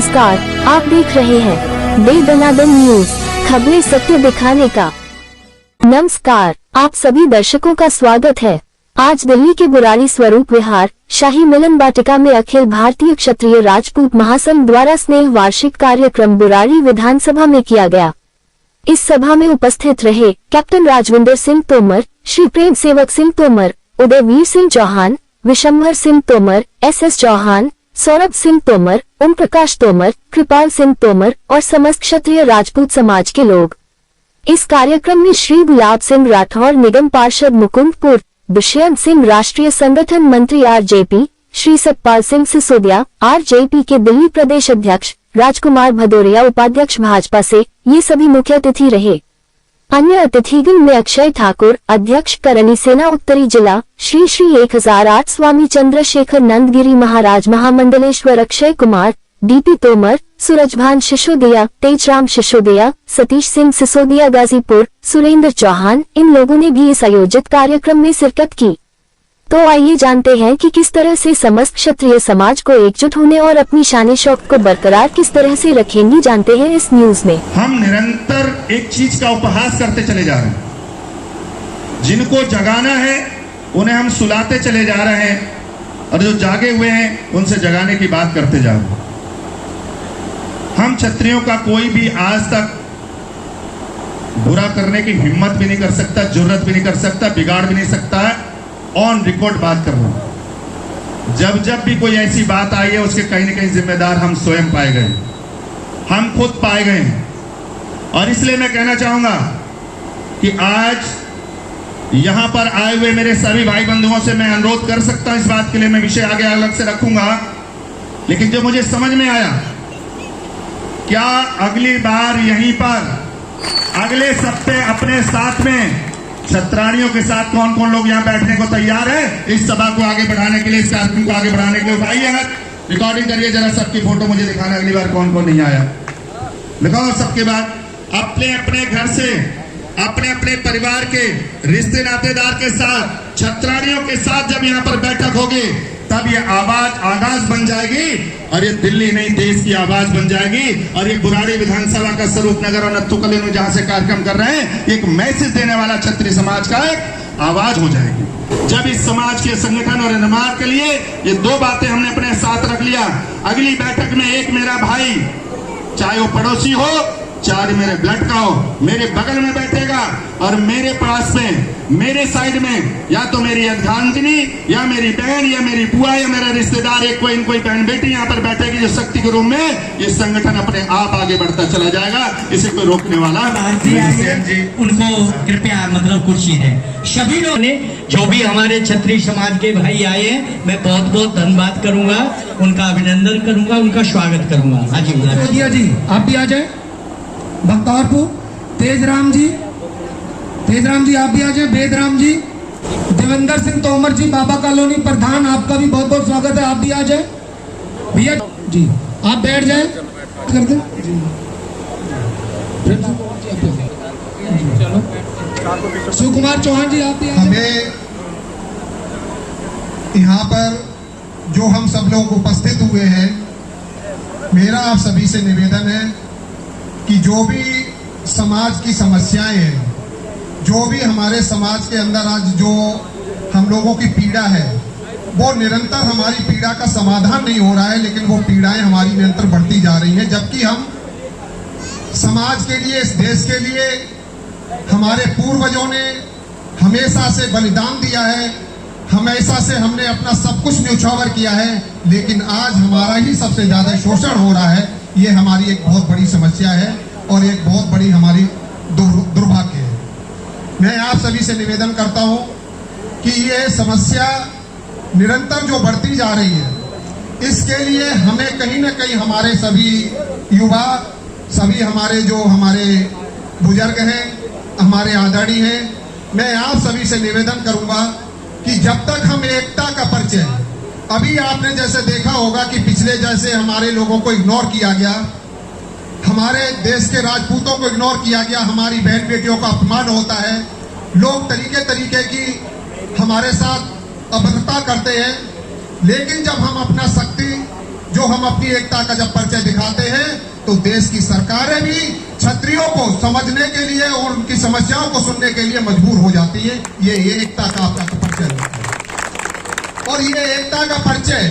नमस्कार, आप देख रहे हैं दे दनादन न्यूज, खबरें सत्य दिखाने का। नमस्कार, आप सभी दर्शकों का स्वागत है। आज दिल्ली के बुराड़ी स्वरूप विहार शाही मिलन वाटिका में अखिल भारतीय क्षत्रिय राजपूत महासंघ द्वारा स्नेह वार्षिक कार्यक्रम बुराड़ी विधानसभा में किया गया। इस सभा में उपस्थित रहे कैप्टन राजविंदर सिंह तोमर, श्री प्रेम सेवक सिंह तोमर, उदयवीर सिंह चौहान, विशंभर सिंह तोमर, एस चौहान, सौरभ सिंह तोमर, ओम प्रकाश तोमर, कृपाल सिंह तोमर और समस्त क्षत्रिय राजपूत समाज के लोग। इस कार्यक्रम में श्री गुलाब सिंह राठौर, निगम पार्षद मुकुंदपुर, दुष्यंत सिंह राष्ट्रीय संगठन मंत्री आरजेपी, श्री सतपाल सिंह सिसोदिया आरजेपी के दिल्ली प्रदेश अध्यक्ष, राजकुमार भदौरिया उपाध्यक्ष भाजपा से, ये सभी मुख्य अतिथि रहे। अन्य अतिथिगण में अक्षय ठाकुर अध्यक्ष, करणी सेना उत्तरी जिला, श्री 1008 स्वामी चंद्रशेखर नंदगिरी महाराज महामंडलेश्वर, अक्षय कुमार, डीपी तोमर, सूरजभान सिसोदिया, तेजराम सिसोदिया, सतीश सिंह सिसोदिया गाजीपुर, सुरेंद्र चौहान, इन लोगों ने भी इस आयोजित कार्यक्रम में शिरकत की। तो आइए जानते हैं कि किस तरह से समस्त क्षत्रिय समाज को एकजुट होने और अपनी शान शौक को बरकरार किस तरह से रखेंगी, जानते हैं इस न्यूज में। हम निरंतर एक चीज का उपहास करते चले जा रहे हैं। जिनको जगाना है उन्हें हम सुलाते चले जा रहे हैं और जो जागे हुए हैं उनसे जगाने की बात करते जा रहे हैं। हम क्षत्रियों का कोई भी आज तक बुरा करने की हिम्मत भी नहीं कर सकता, जुर्रत भी नहीं कर सकता, बिगाड़ भी नहीं सकता है। ऑन रिकॉर्ड बात कर रहा हूं। जब भी कोई ऐसी बात आई है उसके कहीं न कहीं जिम्मेदार हम स्वयं पाए गए, हम खुद पाए गए हैं। और इसलिए मैं कहना चाहूंगा कि आज यहां पर आए हुए मेरे सभी भाई बंधुओं से मैं अनुरोध कर सकता हूं, इस बात के लिए मैं विषय आगे अलग से रखूंगा, लेकिन जो मुझे समझ में आया, क्या अगली बार यहीं पर अगले सप्ताह अपने साथ में क्षत्राणियों के साथ कौन कौन लोग यहाँ बैठने को तैयार है, इस सभा को आगे बढ़ाने के लिए, इस कार्यक्रम को आगे बढ़ाने के लिए? उठाइए हाथ, रिकॉर्डिंग करिए, जरा सबकी फोटो मुझे दिखाना अगली बार कौन कौन नहीं आया। दिखाओ सबके बाद अपने अपने घर से, अपने अपने परिवार के रिश्ते नातेदार के साथ, क्षत्राणियों के साथ जब यहाँ पर बैठक होगी तब ये आवाज बन जाएगी और ये दिल्ली नहीं देश की आवाज बन जाएगी। और ये बुराड़ी विधानसभा का स्वरूप नगर और नत्थुकली में जहां से कार्यक्रम कर रहे हैं, एक मैसेज देने वाला क्षत्रिय समाज का एक आवाज हो जाएगी। जब इस समाज के संगठन और निर्माण के लिए ये दो बातें हमने अपने साथ रख लिया, अगली बैठक में एक मेरा भाई, चाहे वो पड़ोसी हो चाहे मेरे ब्लड का हो, मेरे बगल में बैठेगा और मेरे पास में, मेरे साइड में या तो मेरी अर्धांगिनी या मेरी बहन या मेरी बुआ या मेरा रिश्तेदार, एक कोई बहन बेटी यहाँ पर बैठेगी जो शक्ति के रूप में ये संगठन अपने आप आगे बढ़ता चला जाएगा। इसे कोई रोकने वाला जी, उनको कृपया मतलब कुर्सी दें। सभी लोगों ने जो भी हमारे क्षत्रिय समाज के भाई आए हैं, मैं बहुत बहुत धन्यवाद करूंगा, उनका अभिनंदन करूंगा, उनका स्वागत करूंगा। हाँ जी, आप भी आ जाए। भक्तारपुर तेजराम जी आप भी आ जाए। बेदराम जी, देवेंद्र सिंह तोमर जी, बाबा कॉलोनी प्रधान, आपका भी बहुत बहुत स्वागत है, आप भी आ जाए। भैया जी आप बैठ जाए, कर दे शिव कुमार चौहान जी, आप भी आ जाए। यहाँ पर जो हम सब लोग उपस्थित हुए हैं, मेरा आप सभी से निवेदन है कि जो भी समाज की समस्याएं हैं, जो भी हमारे समाज के अंदर आज जो हम लोगों की पीड़ा है, वो निरंतर हमारी पीड़ा का समाधान नहीं हो रहा है, लेकिन वो पीड़ाएं हमारी निरंतर बढ़ती जा रही हैं। जबकि हम समाज के लिए, इस देश के लिए हमारे पूर्वजों ने हमेशा से बलिदान दिया है, हमेशा से हमने अपना सब कुछ न्यौछावर किया है, लेकिन आज हमारा ही सबसे ज्यादा शोषण हो रहा है। ये हमारी एक बहुत बड़ी समस्या है और एक बहुत बड़ी हमारी दुर्भाग्य है। मैं आप सभी से निवेदन करता हूं कि ये समस्या निरंतर जो बढ़ती जा रही है, इसके लिए हमें कहीं ना कहीं हमारे सभी युवा, सभी हमारे जो हमारे बुजुर्ग हैं, हमारे आदरणीय हैं, मैं आप सभी से निवेदन करूंगा कि जब तक हम एकता का परिचय, अभी आपने जैसे देखा होगा कि पिछले जैसे हमारे लोगों को इग्नोर किया गया, हमारे देश के राजपूतों को इग्नोर किया गया, हमारी बहन बेटियों का अपमान होता है, लोग तरीके की हमारे साथ अभद्रता करते हैं, लेकिन जब हम अपना शक्ति जो हम अपनी एकता का जब परिचय दिखाते हैं तो देश की सरकारें भी क्षत्रियों को समझने के लिए और उनकी समस्याओं को सुनने के लिए मजबूर हो जाती है। ये एकता का आपका परिचय होता है। और ये एकता का परिचय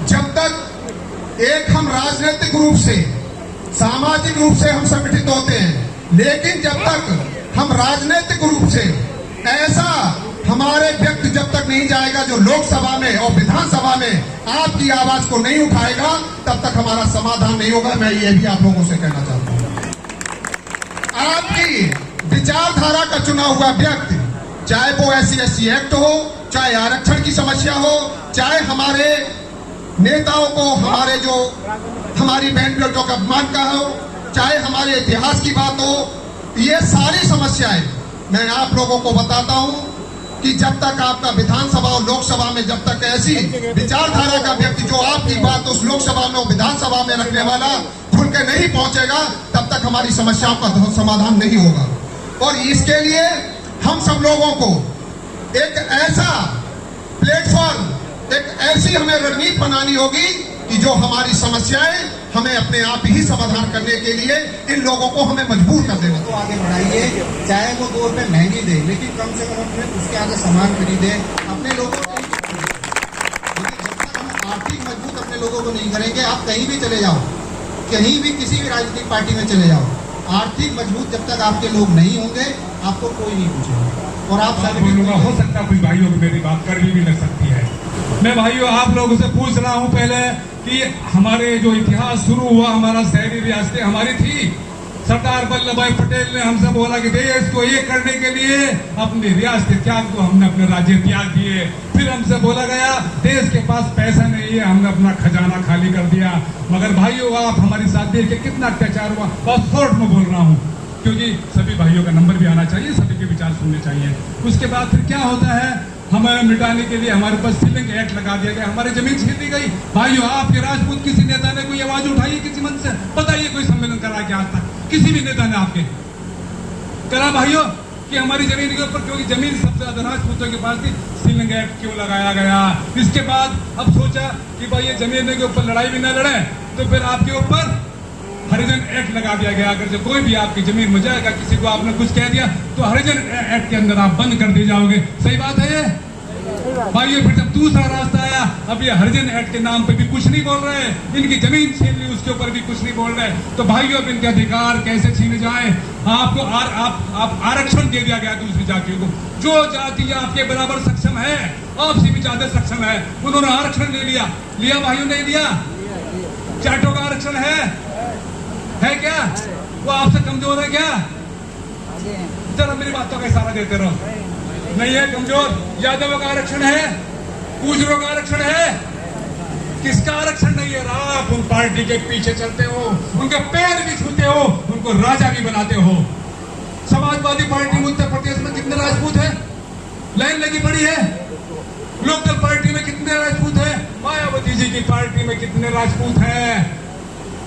जब तक एक हम राजनीतिक रूप से, सामाजिक रूप से हम संगठित होते हैं, लेकिन जब तक हम राजनीतिक रूप से ऐसा हमारे व्यक्ति जब तक नहीं जाएगा जो लोकसभा में और विधानसभा में आपकी आवाज को नहीं उठाएगा, तब तक हमारा समाधान नहीं होगा। मैं ये भी आप लोगों से कहना चाहता हूं। आपकी विचारधारा का चुना हुआ व्यक्ति, चाहे वो SC/ST एक्ट हो, चाहे आरक्षण की समस्या हो, चाहे हमारे नेताओं को हमारी बहन बेटों का अपमान का हो, चाहे हमारे इतिहास की बात हो, ये सारी समस्याएं मैं आप लोगों को बताता हूं कि जब तक आपका विधानसभा और लोकसभा में जब तक ऐसी विचारधारा का व्यक्ति जो आपकी बात उस लोकसभा में और विधानसभा में रखने वाला खुल के नहीं पहुंचेगा, तब तक हमारी समस्याओं का समाधान नहीं होगा। और इसके लिए हम सब लोगों को एक ऐसा प्लेटफॉर्म, एक ऐसी हमें रणनीति बनानी होगी कि जो हमारी समस्याएं हमें अपने आप ही समाधान करने के लिए इन लोगों को हमें मजबूर कर देना। तो आगे बढ़ाइए, चाहे वो 2 रुपए महंगी दे, लेकिन कम से कम अपने उसके आगे सामान खरीदे अपने लोगों को। लेकिन जब तक हम आर्थिक मजबूत अपने लोगों को नहीं करेंगे, आप कहीं भी चले जाओ, कहीं भी किसी भी राजनीतिक पार्टी में चले जाओ, आर्थिक मजबूत जब तक आपके लोग नहीं होंगे, आपको कोई नहीं पूछेगा। और आप सब बोलूंगा, हो सकता है कुछ भाइयों को मेरी बात कर भी लग सकती है। मैं भाइयों आप लोगों से पूछ रहा हूं पहले कि हमारे जो इतिहास शुरू हुआ, हमारा शहरी रियासतें हमारी थी। सरदार वल्लभ भाई पटेल ने हमसे बोला कि देश को एक करने के लिए अपनी रियासत त्याग को, हमने अपने राज्य त्याग दिए। फिर हमसे बोला गया देश के पास पैसा नहीं है, हमने अपना खजाना खाली कर दिया। मगर भाइयों आप हमारी साथ देख के कितना अत्याचार हुआ। बहुत शॉर्ट में बोल रहा हूँ क्योंकि सभी भाइयों का नंबर भी आना चाहिए, सभी के विचार सुनने चाहिए। उसके बाद फिर क्या होता है, हमें मिटाने के लिए हमारे पास सीलिंग एक्ट लगा दिया गया, हमारी जमीन छीन ली गई। भाइयों आपके राजपूत किसी नेता ने कोई आवाज उठाई किसी मंच से? बताइए कोई सम्मेलन करा के आज तक किसी भी नेता ने आपके करा भाइयों कि हमारी जमीन के ऊपर, क्योंकि जमीन सबसे ज्यादा राजपूतों के पास थी, सीलिंग एक्ट क्यों लगाया गया? इसके बाद अब सोचा कि भाई ये जमीन के ऊपर लड़ाई भी न लड़े, तो फिर आपके ऊपर हरिजन एक्ट लगा दिया गया। अगर जो कोई भी आपकी जमीन में जाएगा, किसी को आपने कुछ कह दिया, तो हरिजन एक्ट के अंदर आप बंद कर दिए जाओगे। सही बात है ये भाइयों? फिर जब दूसरा रास्ता आया, अब ये हरिजन एक्ट के नाम पे भी कुछ नहीं बोल रहे हैं, इनकी जमीन छीन ली उसके ऊपर भी कुछ नहीं बोल रहे। तो भाइयों अब इनके अधिकार कैसे छीने जाए? आपको आप आरक्षण दे दिया गया दूसरी जातियों को। जो जाति आपके बराबर सक्षम है, आपसे भी ज्यादा सक्षम है, उन्होंने आरक्षण ले लिया भाइयों, नहीं लिया? जाटों का आरक्षण है क्या? वो आपसे कमजोर है क्या? जरा मेरी बातों का इशारा देते रहो। नहीं है कमजोर। यादवों का आरक्षण है, गुजरों का आरक्षण है, किसका आरक्षण नहीं है? आप उन पार्टी के पीछे चलते हो, उनके पैर भी छूते हो, उनको राजा भी बनाते हो। समाजवादी पार्टी में उत्तर प्रदेश में कितने राजपूत है? लाइन लगी पड़ी है। लोकदल पार्टी में कितने राजपूत है? मायावती जी की पार्टी में कितने राजपूत है?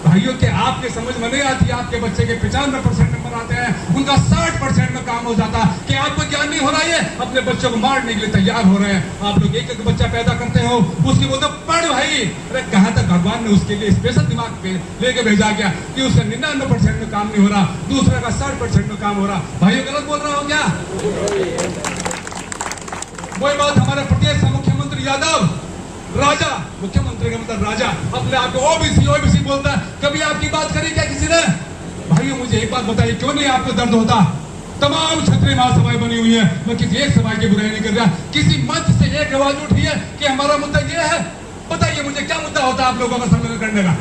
भाइयों के आपके समझ में नहीं आती। आपके बच्चे के 95% नंबर आते हैं, उनका 60% में काम हो जाता। कि आपको ज्ञान नहीं हो रहा है? अपने बच्चों को मारने के लिए तैयार हो रहे हैं। आप लोग एक बच्चा पैदा करते हो, उसकी बोलते पढ़ भाई। अरे कहां तक भगवान ने उसके लिए स्पेशल दिमाग पे लेके भेजा गया कि उसका 99% में काम नहीं हो रहा, दूसरे का 60% में काम हो रहा। भाइयों गलत बोल रहा हो क्या? वही बात हमारे प्रदेश का मुख्यमंत्री यादव, राजा, मुख्यमंत्री का मतलब राजा, अपने आप को ओबीसी बोलता है। कभी आपकी बात करी क्या किसी ने? भाइयों मुझे एक बात बताइए, क्यों नहीं आपको दर्द होता? तमाम क्षत्रिय महासभाएं बनी हुई है, मैं किसी एक सभा की बुराई नहीं कर रहा। किसी मंच से एक आवाज उठी है कि हमारा मुद्दा ये है? बताइए मुझे, क्या मुद्दा होता है आप लोगों का सम्मेलन करने का?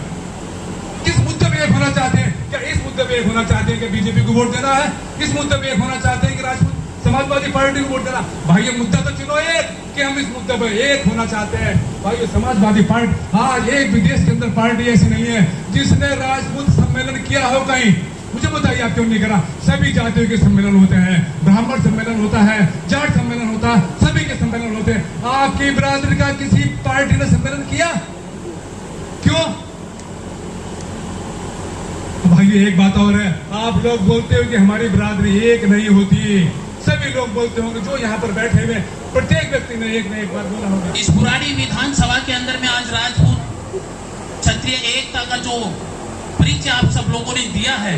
किस मुद्दे पे एक होना चाहते हैं? क्या इस मुद्दे पे एक होना चाहते हैं कि बीजेपी को वोट देना है? इस मुद्दे पे एक होना चाहते हैं कि राजपूत समाजवादी पार्टी को वोट देना? भाइयों मुद्दा तो चुनो एक कि हम इस मुद्दे पर एक होना चाहते हैं। भाइयों समाजवादी पार्टी, आज एक भी देश के अंदर पार्टी ऐसी नहीं है जिसने राजपूत सम्मेलन किया हो कहीं। मुझे बताइए आप क्यों नहीं करा? सभी जातियों के सम्मेलन होते हैं, ब्राह्मण सम्मेलन होता है, जाट सम्मेलन होता है, सभी के सम्मेलन होते हैं। आपकी बिरादरी का किसी पार्टी ने सम्मेलन किया? क्यों? भाइयों एक बात और है, आप लोग बोलते हो कि हमारी बिरादरी एक नहीं होती। सभी लोग बोलते होंगे, जो यहाँ पर बैठे हुए प्रत्येक व्यक्ति ने एक बार बोला होगा। इस पुरानी विधानसभा के अंदर में आज राजपूत क्षत्रिय एकता का जो परिचय आप सब लोगों ने दिया है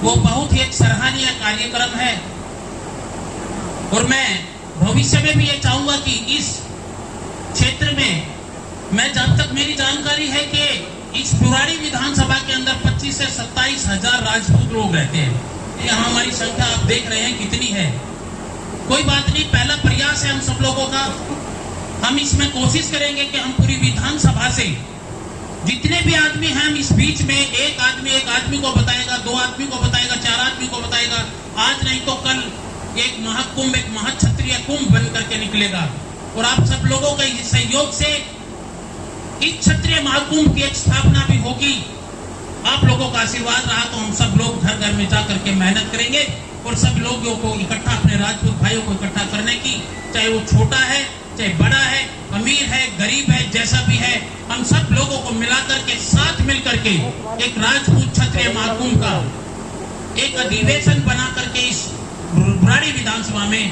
वो बहुत ही एक सराहनीय कार्यक्रम है। और मैं भविष्य में भी ये चाहूंगा कि इस क्षेत्र में, मैं जब तक मेरी जानकारी है कि इस बुराड़ी विधानसभा के अंदर 25 से 27 हजार राजपूत लोग रहते हैं। यहाँ हमारी संख्या आप देख रहे हैं कितनी है। कोई बात नहीं, पहला प्रयास है हम सब लोगों का। हम इसमें कोशिश करेंगे कि हम पूरी विधानसभा से जितने भी आदमी हैं, हम इस बीच में एक आदमी को बताएगा, 2 आदमी को बताएगा, 4 आदमी को बताएगा। आज नहीं तो कल एक महाकुंभ, एक महाक्षत्रिय कुंभ बन करके निकलेगा। और आप सब लोगों के सहयोग से इस क्षत्रिय महाकुंभ की एक स्थापना भी होगी। आप लोगों का आशीर्वाद रहा तो हम सब लोग घर घर में जाकर के मेहनत करेंगे और सब लोगों को इकट्ठा, अपने राजपूत भाइयों को इकट्ठा करने की, चाहे वो छोटा है, चाहे बड़ा है, अमीर है, गरीब है, जैसा भी है, हम सब लोगों को मिलाकर के साथ मिलकर के एक राजपूत क्षत्रिय महाकुंभ का एक अधिवेशन बना करके इस बुराड़ी विधानसभा में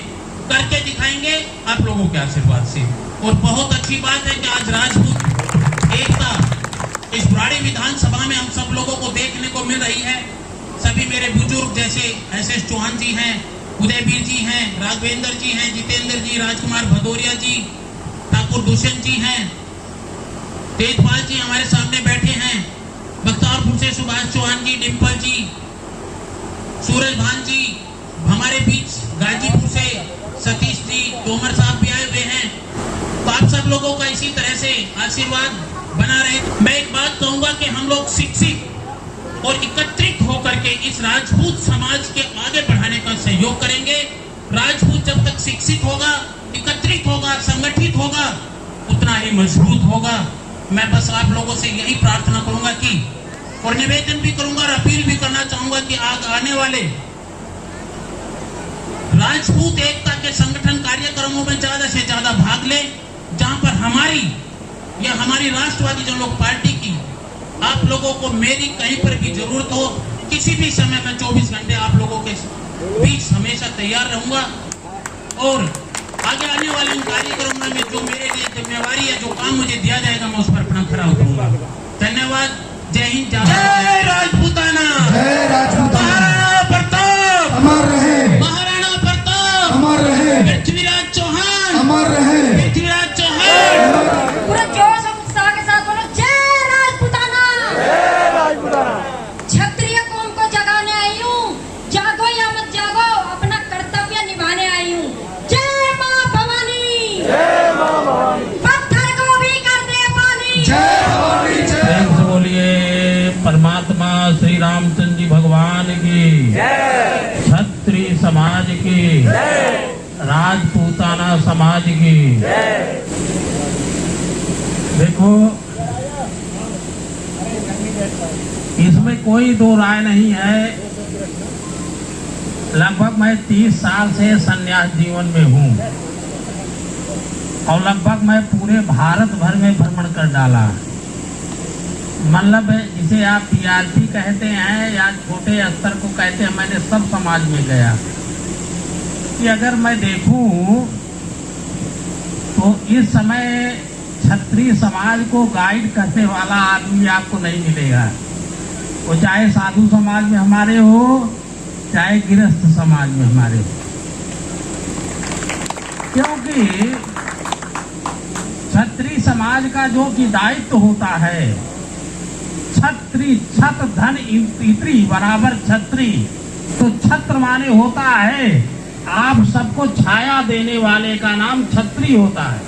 करके दिखाएंगे आप लोगों के आशीर्वाद से। और बहुत अच्छी बात है कि आज राजपूत एकता इस बुराड़ी विधानसभा में हम सब लोगों को देखने को मिल रही है। सभी मेरे बुजुर्ग जैसे एस चौहान जी हैं, उदयवीर जी हैं, राघवेंद्र जी हैं, जितेंद्र जी, राजकुमार भदौरिया जी, ठाकुर दुष्यंत जी हैं, तेजपाल जी हमारे सामने बैठे हैं, बख्तारपुर से सुभाष चौहान जी, डिम्पल जी, सूरज भान जी, हमारे बीच गाजीपुर से सतीश जी, तोमर साहब भी आए हुए हैं। तो आप सब लोगों का इसी तरह से आशीर्वाद बना रहे। मैं एक बात कहूंगा कि हम लोग शिक्षित और एकत्रित होकर के इस राजपूत समाज के आगे बढ़ाने का सहयोग करेंगे। राजपूत जब तक शिक्षित होगा, एकत्रित होगा, संगठित होगा, उतना ही मजबूत होगा। मैं बस आप लोगों से यही प्रार्थना करूंगा कि, और निवेदन भी करूंगा और अपील भी करना चाहूंगा कि आने वाले राजपूत एकता के संगठन कार्यक्रमों में ज्यादा से ज्यादा भाग ले, जहां पर हमारी या हमारी राष्ट्रवादी जनलोक पार्टी की आप लोगों को मेरी कहीं पर भी जरूरत हो, किसी भी समय में 24 घंटे आप लोगों के बीच हमेशा तैयार रहूंगा। और आगे आने वाले उन कार्यक्रमों में जो मेरे लिए जिम्मेवारी है, जो काम मुझे दिया जाएगा, मैं उस पर अपना खरा उतरूंगा। धन्यवाद। जय हिंद, जय राजपूताना, जय राजपूताना, प्रताप अमर रहे, महाराणा प्रताप अमर रहे, पृथ्वीराज चौहान अमर रहे, पृथ्वीराज चौहान। पूरा जोश और उत्साह के साथ बोलो जय राजपूताना, जय राजपूताना। क्षत्रिय कौम को जगाने आई हूँ, जागो या मत जागो, अपना कर्तव्य निभाने आई हूँ। जय माँ भवानी, जय माँ भवानी, पत्थर को भी कर दे पानी। जय भवानी, जय प्रेम से बोलिए परमात्मा श्री रामचंद्र जी भगवान की जय, क्षत्रिय समाज की जय, राजपूताना समाज की जय। देखो, इसमें कोई दो राय नहीं है। लगभग मैं 30 साल से संन्यास जीवन में हूँ और लगभग मैं पूरे भारत भर में भ्रमण कर डाला। मतलब जिसे आप टीआरपी कहते हैं या छोटे स्तर को कहते हैं, मैंने सब समाज में गया। कि अगर मैं देखूं तो इस समय क्षत्रिय समाज को गाइड करने वाला आदमी आपको नहीं मिलेगा। वो चाहे साधु समाज में हमारे हो, चाहे गृहस्थ समाज में हमारे हो। क्योंकि क्षत्रिय समाज का जो कि दायित्व होता है, छत्री छत धन इत्री बराबर छत्री, तो छत्र माने होता है आप सबको छाया देने वाले का नाम छत्री होता है।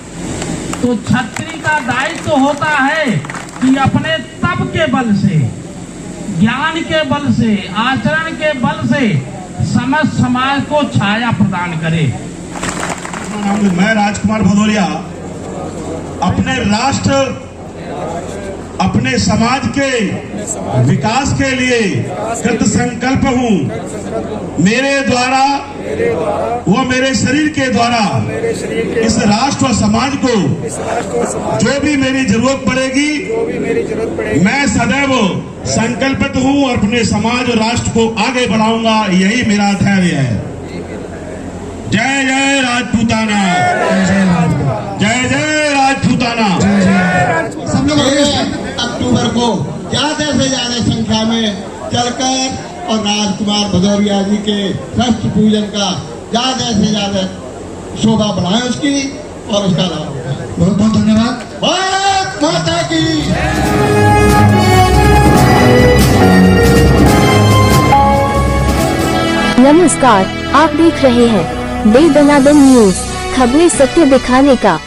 तो छत्री का दायित्व होता है कि अपने तप के बल से, ज्ञान के बल से, आचरण के बल से समस्त समाज को छाया प्रदान करे। मैं राजकुमार भदौरिया अपने राष्ट्र, अपने समाज के विकास के लिए कृत संकल्प हूँ। मेरे द्वारा व मेरे शरीर के द्वारा इस राष्ट्र और समाज को जो भी मेरी जरूरत पड़ेगी, मैं सदैव संकल्पित हूँ और अपने समाज और राष्ट्र को आगे बढ़ाऊंगा। यही मेरा धैर्य है। जय जय राजपूताना, जय जय राजपूताना। सब लोग ज्यादा से ज्यादा संख्या में चलकर और राजकुमार भदौरिया जी के शस्त्र पूजन का ज्यादा से ज्यादा शोभा बढ़ाएं उसकी और उसका लाभ उठाएं। बहुत बहुत धन्यवाद। भारत माता की। नमस्कार, आप देख रहे हैं दे दनादन न्यूज, खबरें सत्य दिखाने का।